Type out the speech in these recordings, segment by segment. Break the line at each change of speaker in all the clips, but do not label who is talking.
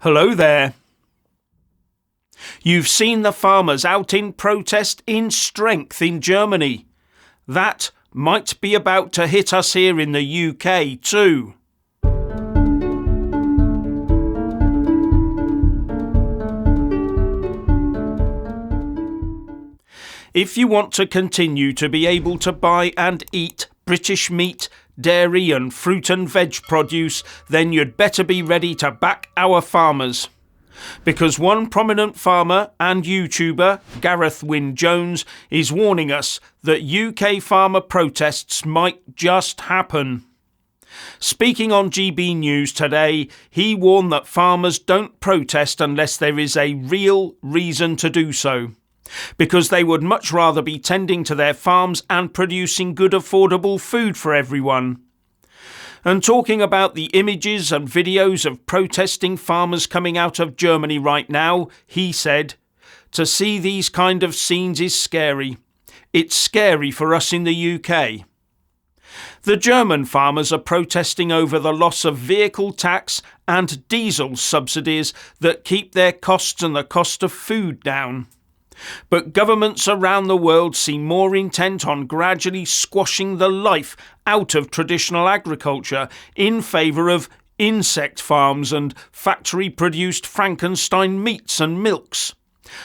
Hello there. You've seen the farmers out in protest in strength in Germany. That might be about to hit us here in the UK too. If you want to continue to be able to buy and eat British meat, dairy and fruit and veg produce, then you'd better be ready to back our farmers. Because one prominent farmer and YouTuber, Gareth Wyn-Jones, is warning us that UK farmer protests might just happen. Speaking on GB News today, he warned that farmers don't protest unless there is a real reason to do so, because they would much rather be tending to their farms and producing good affordable food for everyone. And talking about the images and videos of protesting farmers coming out of Germany right now, he said, "To see these kind of scenes is scary. It's scary for us in the UK." The German farmers are protesting over the loss of vehicle tax and diesel subsidies that keep their costs and the cost of food down. But governments around the world seem more intent on gradually squashing the life out of traditional agriculture in favour of insect farms and factory-produced Frankenstein meats and milks,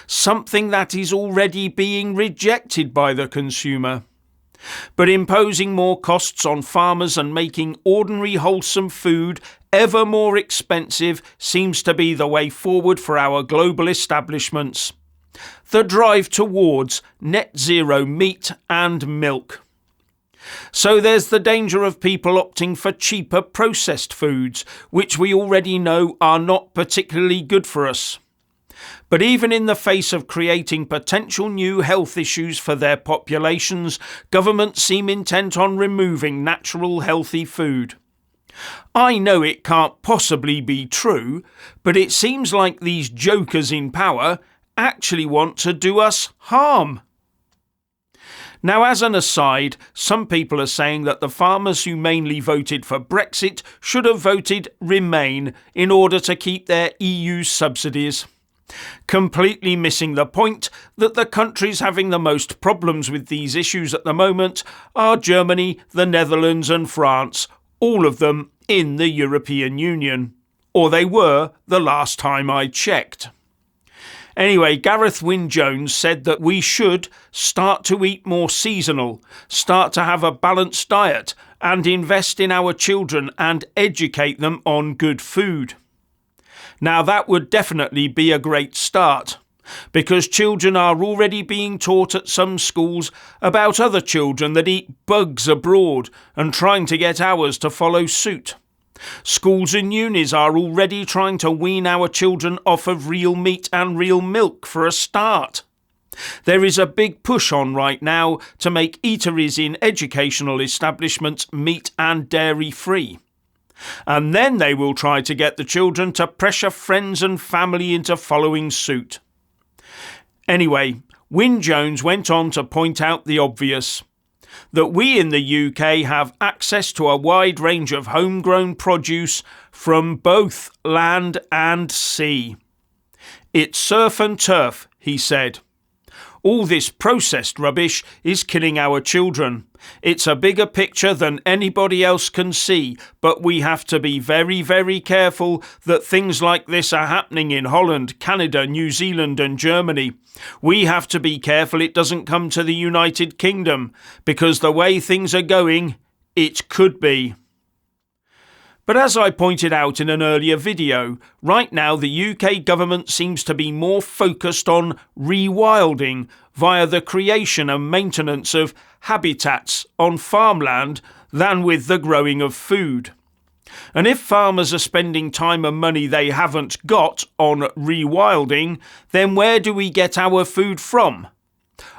something that is already being rejected by the consumer. But imposing more costs on farmers and making ordinary wholesome food ever more expensive seems to be the way forward for our global establishments. The drive towards net zero meat and milk. So there's the danger of people opting for cheaper processed foods, which we already know are not particularly good for us. But even in the face of creating potential new health issues for their populations, governments seem intent on removing natural healthy food. I know it can't possibly be true, but it seems like these jokers in power actually want to do us harm. Now, as an aside, some people are saying that the farmers who mainly voted for Brexit should have voted Remain in order to keep their EU subsidies, completely missing the point that the countries having the most problems with these issues at the moment are Germany, the Netherlands and France, all of them in the European Union. Or they were the last time I checked. Anyway, Gareth Wyn-Jones said that we should start to eat more seasonal, start to have a balanced diet and invest in our children and educate them on good food. Now that would definitely be a great start, because children are already being taught at some schools about other children that eat bugs abroad and trying to get ours to follow suit. Schools and unis are already trying to wean our children off of real meat and real milk for a start. There is a big push on right now to make eateries in educational establishments meat and dairy free. And then they will try to get the children to pressure friends and family into following suit. Anyway, Wyn-Jones went on to point out the obvious, that we in the UK have access to a wide range of homegrown produce from both land and sea. It's surf and turf, he said. All this processed rubbish is killing our children. It's a bigger picture than anybody else can see, but we have to be very, very careful that things like this are happening in Holland, Canada, New Zealand and Germany. We have to be careful it doesn't come to the United Kingdom, because the way things are going, it could be. But as I pointed out in an earlier video, right now the UK government seems to be more focused on rewilding via the creation and maintenance of habitats on farmland than with the growing of food. And if farmers are spending time and money they haven't got on rewilding, then where do we get our food from?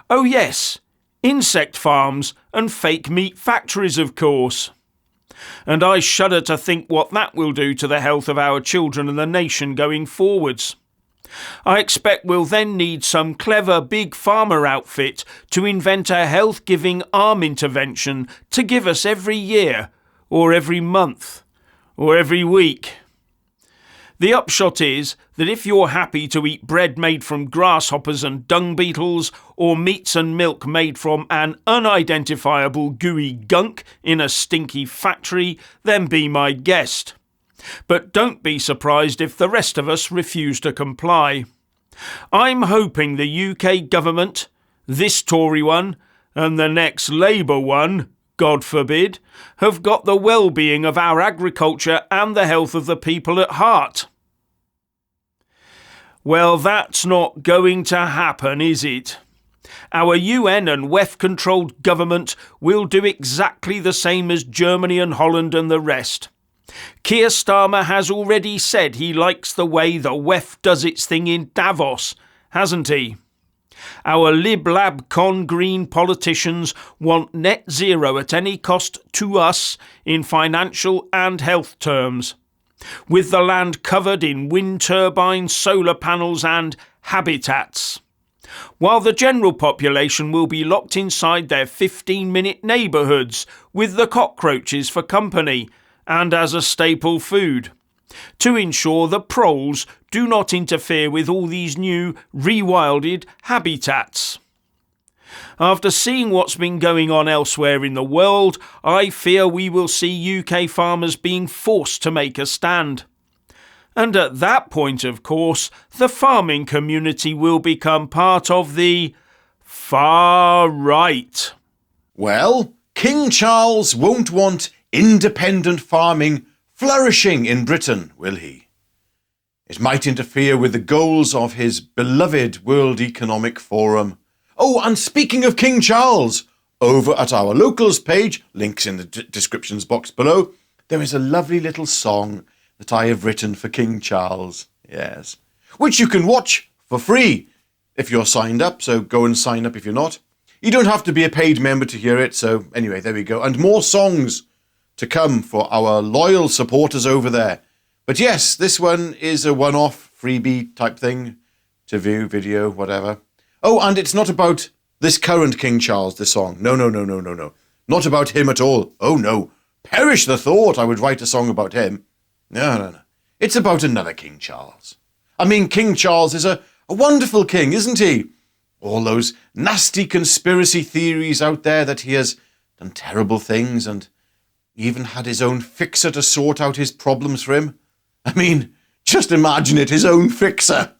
Oh yes, insect farms and fake meat factories, of course. And I shudder to think what that will do to the health of our children and the nation going forwards. I expect we'll then need some clever big pharma outfit to invent a health-giving arm intervention to give us every year, or every month, or every week. The upshot is that if you're happy to eat bread made from grasshoppers and dung beetles, or meats and milk made from an unidentifiable gooey gunk in a stinky factory, then be my guest. But don't be surprised if the rest of us refuse to comply. I'm hoping the UK government, this Tory one, and the next Labour one, God forbid, have got the well-being of our agriculture and the health of the people at heart. Well, that's not going to happen, is it? Our UN and WEF-controlled government will do exactly the same as Germany and Holland and the rest. Keir Starmer has already said he likes the way the WEF does its thing in Davos, hasn't he? Our lib-lab con-green politicians want net zero at any cost to us in financial and health terms, with the land covered in wind turbines, solar panels and habitats, while the general population will be locked inside their 15-minute neighbourhoods with the cockroaches for company and as a staple food, to ensure the proles do not interfere with all these new, rewilded habitats. After seeing what's been going on elsewhere in the world, I fear we will see UK farmers being forced to make a stand. And at that point, of course, the farming community will become part of the far right.
Well, King Charles won't want independent farming flourishing in Britain, will he? It might interfere with the goals of his beloved World Economic Forum. Oh, and speaking of King Charles, over at our locals page, links in the descriptions box below, there is a lovely little song that I have written for King Charles, yes, which you can watch for free if you're signed up, so go and sign up if you're not. You don't have to be a paid member to hear it, so anyway, there we go. And more songs to come for our loyal supporters over there. But yes, this one is a one-off freebie type thing to view, video, whatever. Oh, and it's not about this current King Charles, this song. No. Not about him at all. Oh, no. Perish the thought I would write a song about him. No. It's about another King Charles. I mean, King Charles is a wonderful king, isn't he? All those nasty conspiracy theories out there that he has done terrible things and even had his own fixer to sort out his problems for him. I mean, just imagine it, his own fixer.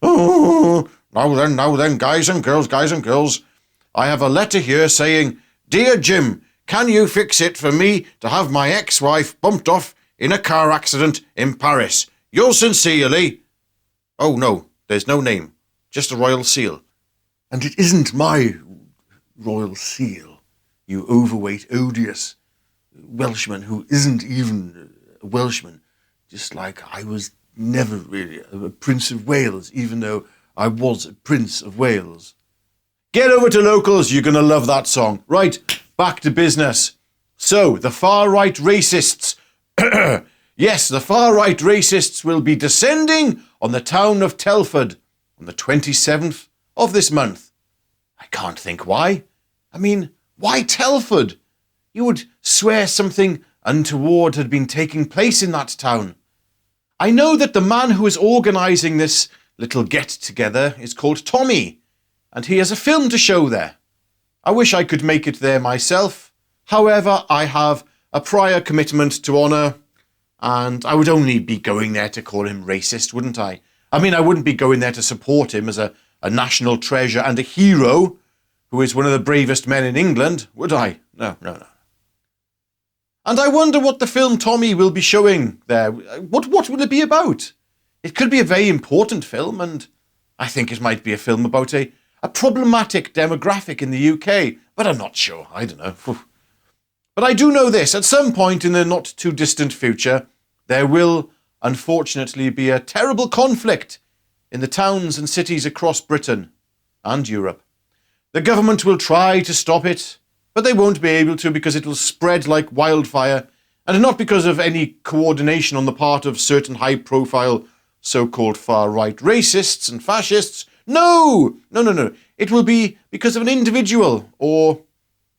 Oh, now then, guys and girls, I have a letter here saying, Dear Jim, can you fix it for me to have my ex-wife bumped off in a car accident in Paris? Yours sincerely. Oh, no, there's no name, just a royal seal. And it isn't my royal seal, you overweight, odious Welshman who isn't even a Welshman, just like I was never really a Prince of Wales, even though I was a Prince of Wales. Get over to locals, you're going to love that song. Right, back to business. So, the far-right racists, yes, the far-right racists will be descending on the town of Telford on the 27th of this month. I can't think why. I mean, why Telford? You would swear something untoward had been taking place in that town. I know that the man who is organising this little get-together is called Tommy, and he has a film to show there. I wish I could make it there myself. However, I have a prior commitment to honour, and I would only be going there to call him racist, wouldn't I? I mean, I wouldn't be going there to support him as a national treasure and a hero who is one of the bravest men in England, would I? No. And I wonder what the film Tommy will be showing there. What will it be about? It could be a very important film, and I think it might be a film about a problematic demographic in the UK, but I'm not sure. I don't know. But I do know this. At some point in the not-too-distant future, there will, unfortunately, be a terrible conflict in the towns and cities across Britain and Europe. The government will try to stop it, but they won't be able to because it will spread like wildfire, and not because of any coordination on the part of certain high-profile so-called far-right racists and fascists. No. It will be because of an individual or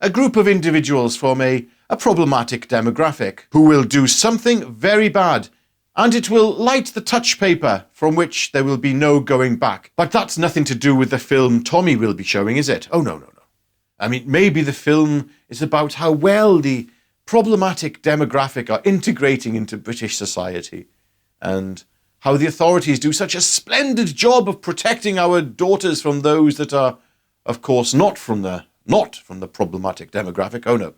a group of individuals from a problematic demographic who will do something very bad and it will light the touch paper from which there will be no going back. But that's nothing to do with the film Tommy will be showing, is it? Oh, no. I mean, maybe the film is about how well the problematic demographic are integrating into British society, and how the authorities do such a splendid job of protecting our daughters from those that are, of course, not from the problematic demographic. Oh, no.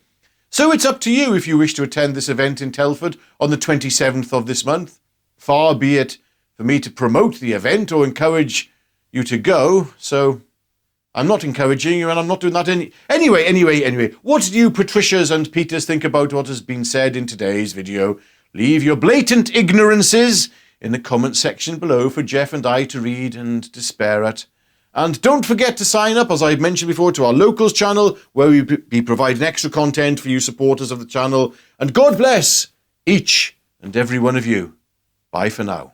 So it's up to you if you wish to attend this event in Telford on the 27th of this month. Far be it for me to promote the event or encourage you to go, so I'm not encouraging you and I'm not doing that Anyway, what do you Patricias and Peters think about what has been said in today's video? Leave your blatant ignorances in the comment section below for Jeff and I to read and despair at. And don't forget to sign up, as I mentioned before, to our Locals channel, where we be providing extra content for you supporters of the channel. And God bless each and every one of you. Bye for now.